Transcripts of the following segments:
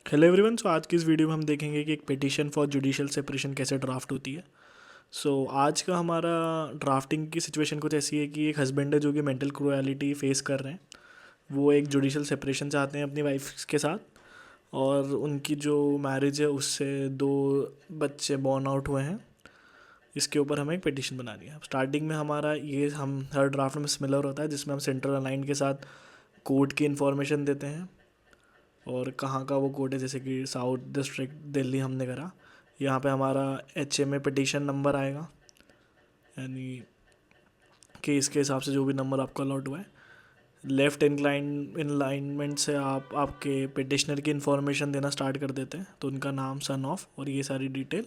Hello everyone. सो आज की इस वीडियो में हम देखेंगे कि एक पिटिशन फॉर जुडिशियल सेपरेशन कैसे ड्राफ्ट होती है। आज का हमारा ड्राफ्टिंग की सिचुएशन कुछ ऐसी है कि एक हस्बैंड है जो कि मेंटल क्रुएलिटी फेस कर रहे हैं। वो एक जुडिशियल सेपरेशन चाहते हैं अपनी वाइफ के साथ, और उनकी जो मैरिज है उससे दो बच्चे बॉर्न आउट हुए हैं। इसके ऊपर हमें एक पिटिशन बनानी है। स्टार्टिंग में हमारा ये हम हर ड्राफ्ट में सिमिलर होता है, जिसमें हम सेंट्रल अलाइन के साथ कोर्ट की इन्फॉर्मेशन देते हैं और कहाँ का वो कोर्ट है, जैसे कि साउथ डिस्ट्रिक्ट दिल्ली हमने करा। यहाँ पे हमारा HMA पिटीशन नंबर आएगा, यानी केस के हिसाब से जो भी नंबर आपका अलॉट हुआ है। लेफ़्ट इनलाइनमेंट से आप आपके पिटिशनर की इन्फॉर्मेशन देना स्टार्ट कर देते हैं, तो उनका नाम, सन ऑफ और ये सारी डिटेल।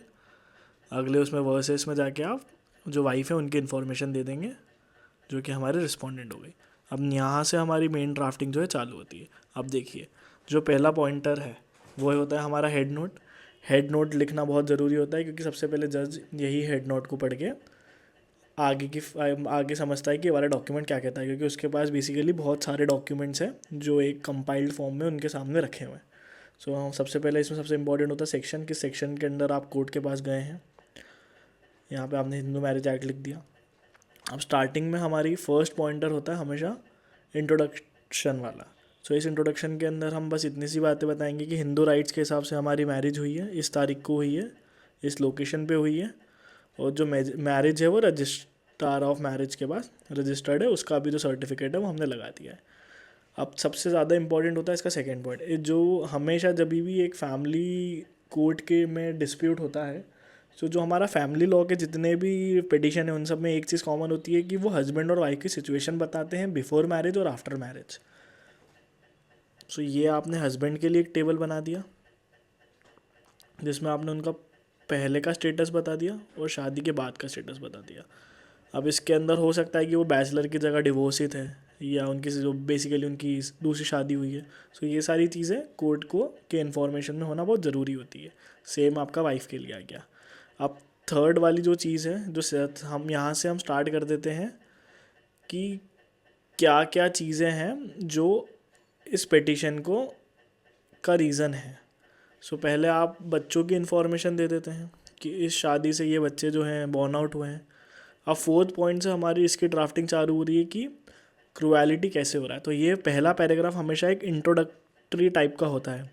अगले उसमें वर्सेस में जाके आप जो वाइफ है उनकी इन्फॉर्मेशन दे देंगे, जो कि हमारे रिस्पोंडेंट हो गई। अब यहाँ से हमारी मेन ड्राफ्टिंग जो है चालू होती है। अब देखिए, जो पहला पॉइंटर है वो होता है हमारा हेड नोट। हेड नोट लिखना बहुत ज़रूरी होता है, क्योंकि सबसे पहले जज यही हेड नोट को पढ़ के आगे समझता है कि ये वाला डॉक्यूमेंट क्या कहता है, क्योंकि उसके पास बेसिकली बहुत सारे डॉक्यूमेंट्स हैं जो एक कंपाइल्ड फॉर्म में उनके सामने रखे हुए हैं। सबसे पहले इसमें सबसे इंपॉर्टेंट होता है सेक्शन, किस सेक्शन के अंदर आप कोर्ट के पास गए हैं। यहाँ पे आपने हिंदू मैरिज एक्ट लिख दिया। अब स्टार्टिंग में हमारी फर्स्ट पॉइंटर होता है हमेशा इंट्रोडक्शन वाला। इस इंट्रोडक्शन के अंदर हम बस इतनी सी बातें बताएंगे कि हिंदू राइट्स के हिसाब से हमारी मैरिज हुई है, इस तारीख को हुई है, इस लोकेशन पे हुई है, और जो मैरिज है वो रजिस्ट्रार ऑफ मैरिज के पास रजिस्टर्ड है, उसका भी जो सर्टिफिकेट है वो हमने लगा दिया है। अब सबसे ज़्यादा इंपॉर्टेंट होता है इसका सेकेंड पॉइंट, जो हमेशा जब भी एक फैमिली कोर्ट के में डिस्प्यूट होता है, जो हमारा फैमिली लॉ के जितने भी पिटिशन है उन सब में एक चीज़ कॉमन होती है कि वो हस्बैंड और वाइफ की सिचुएशन बताते हैं बिफोर मैरिज और आफ्टर मैरिज। ये आपने हस्बैंड के लिए एक टेबल बना दिया, जिसमें आपने उनका पहले का स्टेटस बता दिया और शादी के बाद का स्टेटस बता दिया। अब इसके अंदर हो सकता है कि वो बैचलर की जगह डिवोर्सित है, या उनकी जो बेसिकली उनकी दूसरी शादी हुई है। ये सारी चीज़ें कोर्ट को के इन्फॉर्मेशन में होना बहुत ज़रूरी होती है। सेम आपका वाइफ के लिए आ गया। अब थर्ड वाली जो चीज़ है, जो हम यहाँ से हम स्टार्ट कर देते हैं कि क्या क्या चीज़ें हैं जो इस पिटिशन को का रीज़न है। पहले आप बच्चों की इन्फॉर्मेशन दे देते हैं कि इस शादी से ये बच्चे जो हैं बॉर्न आउट हुए हैं। अब फोर्थ पॉइंट से हमारी इसकी ड्राफ्टिंग चालू हो रही है कि क्रुएलिटी कैसे हो रहा है। ये पहला पैराग्राफ हमेशा एक इंट्रोडक्टरी टाइप का होता है,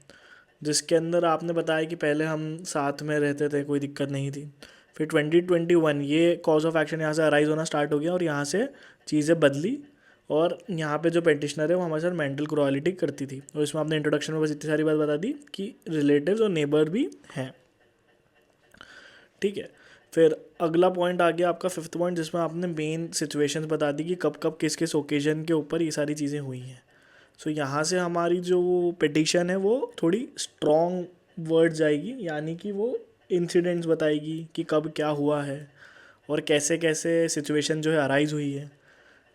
जिसके अंदर आपने बताया कि पहले हम साथ में रहते थे, कोई दिक्कत नहीं थी। फिर 2021 ये कॉज ऑफ एक्शन यहाँ से अराइज होना स्टार्ट हो गया और यहाँ से चीज़ें बदली, और यहाँ पे जो पेटिशनर है वो हमारे साथ मेंटल क्रुएलिटी करती थी। और इसमें आपने इंट्रोडक्शन में बस इतनी सारी बात बता दी कि रिलेटिव्स और नेबर भी हैं। ठीक है। फिर अगला पॉइंट आ गया आपका फिफ्थ पॉइंट, जिसमें आपने मेन सिचुएशंस बता दी कि कब कब किस किस ओकेजन के ऊपर ये सारी चीज़ें हुई हैं। यहाँ से हमारी जो पिटिशन है वो थोड़ी स्ट्रॉन्ग वर्ड जाएगी, यानी कि वो इंसिडेंट्स बताएगी कि कब क्या हुआ है और कैसे कैसे सिचुएशन जो है अराइज हुई है।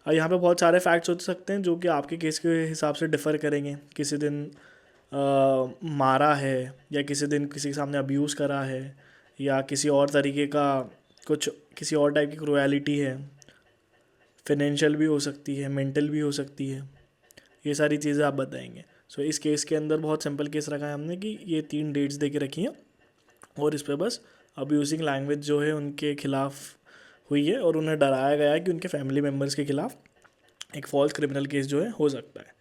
और यहाँ पे बहुत सारे फैक्ट्स हो सकते हैं जो कि आपके केस के हिसाब से डिफ़र करेंगे। किसी दिन मारा है, या किसी दिन किसी के सामने अब्यूज़ करा है, या किसी और तरीके का कुछ किसी और टाइप की क्रुएलिटी है। फिनेंशियल भी हो सकती है, मेंटल भी हो सकती है। ये सारी चीज़ें आप बताएंगे। इस केस के अंदर बहुत सिंपल केस रखा है हमने कि ये 3 डेट्स दे के रखी हैं, और इस पर बस अब्यूजिंग लैंग्वेज जो है उनके खिलाफ हुई है, और उन्हें डराया गया है कि उनके फैमिली मेम्बर्स के खिलाफ एक फॉल्स क्रिमिनल केस जो है हो सकता है।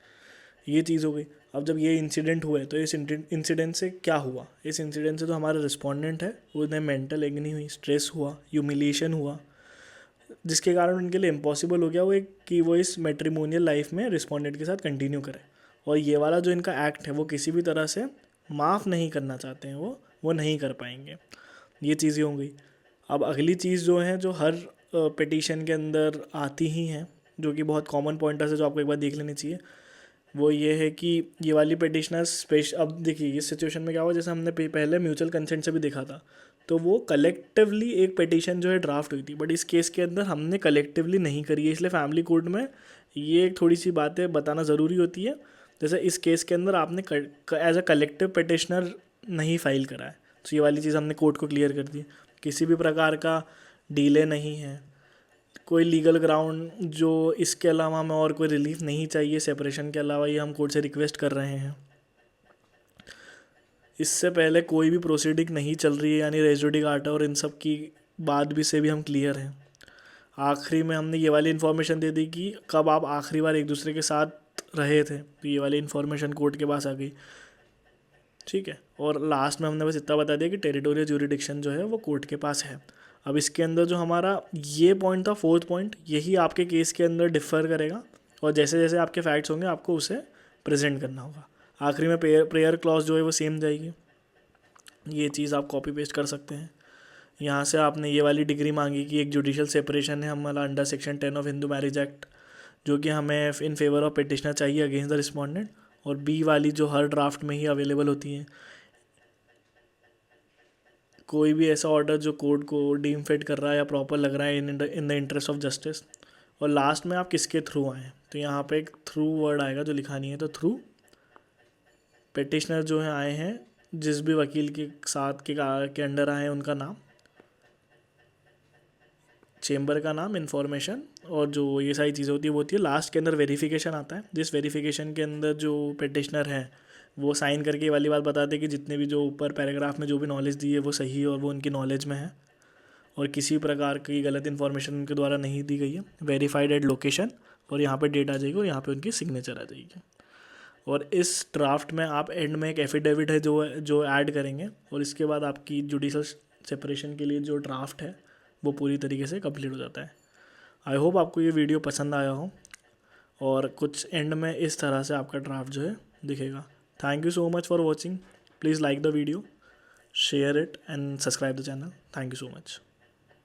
ये चीज़ हो गई। अब जब ये इंसिडेंट हुए तो इस इंसिडेंट से क्या हुआ। इस इंसिडेंट से जो हमारा रिस्पोंडेंट है उन्हें मेंटल एग्नी हुई, स्ट्रेस हुआ, ह्यूमिलिएशन हुआ, जिसके कारण उनके लिए इम्पॉसिबल हो गया वो एक कि वो इस मैट्रिमोनियल लाइफ में रिस्पोंडेंट के साथ कंटिन्यू करें। और ये वाला जो इनका एक्ट है वो किसी भी तरह से माफ़ नहीं करना चाहते हैं, वो नहीं कर पाएंगे। ये चीज़ें हो गई। अब अगली चीज़ जो है, जो हर पिटीशन के अंदर आती ही हैं, जो कि बहुत कॉमन पॉइंटर्स है जो आपको एक बार देख लेनी चाहिए, वो ये है कि ये वाली पिटिशनर अब देखिए इस सिचुएशन में क्या हुआ, जैसे हमने पहले म्यूचुअल कंसेंट से भी देखा था, तो वो कलेक्टिवली एक पिटिशन जो है ड्राफ्ट हुई थी। बट इस केस के अंदर हमने कलेक्टिवली नहीं करी है, इसलिए फैमिली कोर्ट में ये एक थोड़ी सी बातें बताना ज़रूरी होती है। जैसे इस केस के अंदर आपने एज अ कलेक्टिव पिटिशनर नहीं फाइल करा है, तो ये वाली चीज़ हमने कोर्ट को क्लियर कर दी। किसी भी प्रकार का डीले नहीं है, कोई लीगल ग्राउंड जो इसके अलावा हमें और कोई रिलीफ नहीं चाहिए सेपरेशन के अलावा, ये हम कोर्ट से रिक्वेस्ट कर रहे हैं। इससे पहले कोई भी प्रोसीडिंग नहीं चल रही है, यानी रेस जुडिकाटा और इन सब की बात भी से भी हम क्लियर हैं। आखिरी में हमने ये वाली इन्फॉर्मेशन दे दी कि कब आप आखिरी बार एक दूसरे के साथ रहे थे, तो ये वाली इन्फॉर्मेशन कोर्ट के पास आ गई, ठीक है। और लास्ट में हमने बस इतना बता दिया कि टेरिटोरियल ज्यूरिडिक्शन जो है वो कोर्ट के पास है। अब इसके अंदर जो हमारा ये पॉइंट था, फोर्थ पॉइंट, यही आपके केस के अंदर डिफ़र करेगा, और जैसे जैसे आपके फैक्ट्स होंगे आपको उसे प्रेजेंट करना होगा। आखिरी में प्रेयर क्लॉज जो है वो सेम जाएगी। ये चीज़ आप कॉपी पेस्ट कर सकते हैं। यहाँ से आपने ये वाली डिग्री मांगी कि एक जुडिशियल सेपरेशन है हमारा under section 10 of Hindu marriage act, जो कि हमें इन फेवर ऑफ पिटिशनर चाहिए अगेंस्ट द रिस्पॉन्डेंट, और बी वाली जो हर ड्राफ्ट में ही अवेलेबल होती हैं, कोई भी ऐसा ऑर्डर जो कोर्ट को डीम फिट कर रहा है या प्रॉपर लग रहा है in the interest of justice. और लास्ट में आप किसके थ्रू आए, तो यहाँ पे एक थ्रू वर्ड आएगा जो लिखा नहीं है, तो थ्रू पिटिशनर जो है आए हैं, जिस भी वकील के साथ के अंडर आए हैं उनका नाम, चेंबर का नाम, इन्फॉर्मेशन, और जो ये सारी चीज़ें होती है वो होती है। लास्ट के अंदर वेरिफिकेशन आता है, जिस वेरिफिकेशन के अंदर जो पिटिशनर है वो साइन करके ये वाली बात बताते हैं कि जितने भी जो ऊपर पैराग्राफ में जो भी नॉलेज दी है वो सही है और वो उनकी नॉलेज में है और किसी प्रकार की गलत इन्फॉर्मेशन उनके द्वारा नहीं दी गई है। वेरीफाइड एट लोकेशन, और यहाँ पे डेट आ जाएगी और यहाँ पे उनकी सिग्नेचर आ जाएगी। और इस ड्राफ्ट में आप एंड में एक एफिडेविट है जो ऐड करेंगे, और इसके बाद आपकी जुडिशल सेपरेशन के लिए जो ड्राफ्ट है वो पूरी तरीके से कंप्लीट हो जाता है। आई होप आपको ये वीडियो पसंद आया हो, और कुछ एंड में इस तरह से आपका ड्राफ्ट जो है दिखेगा। Thank you so much for watching. Please like the video, share it and subscribe the channel. Thank you so much.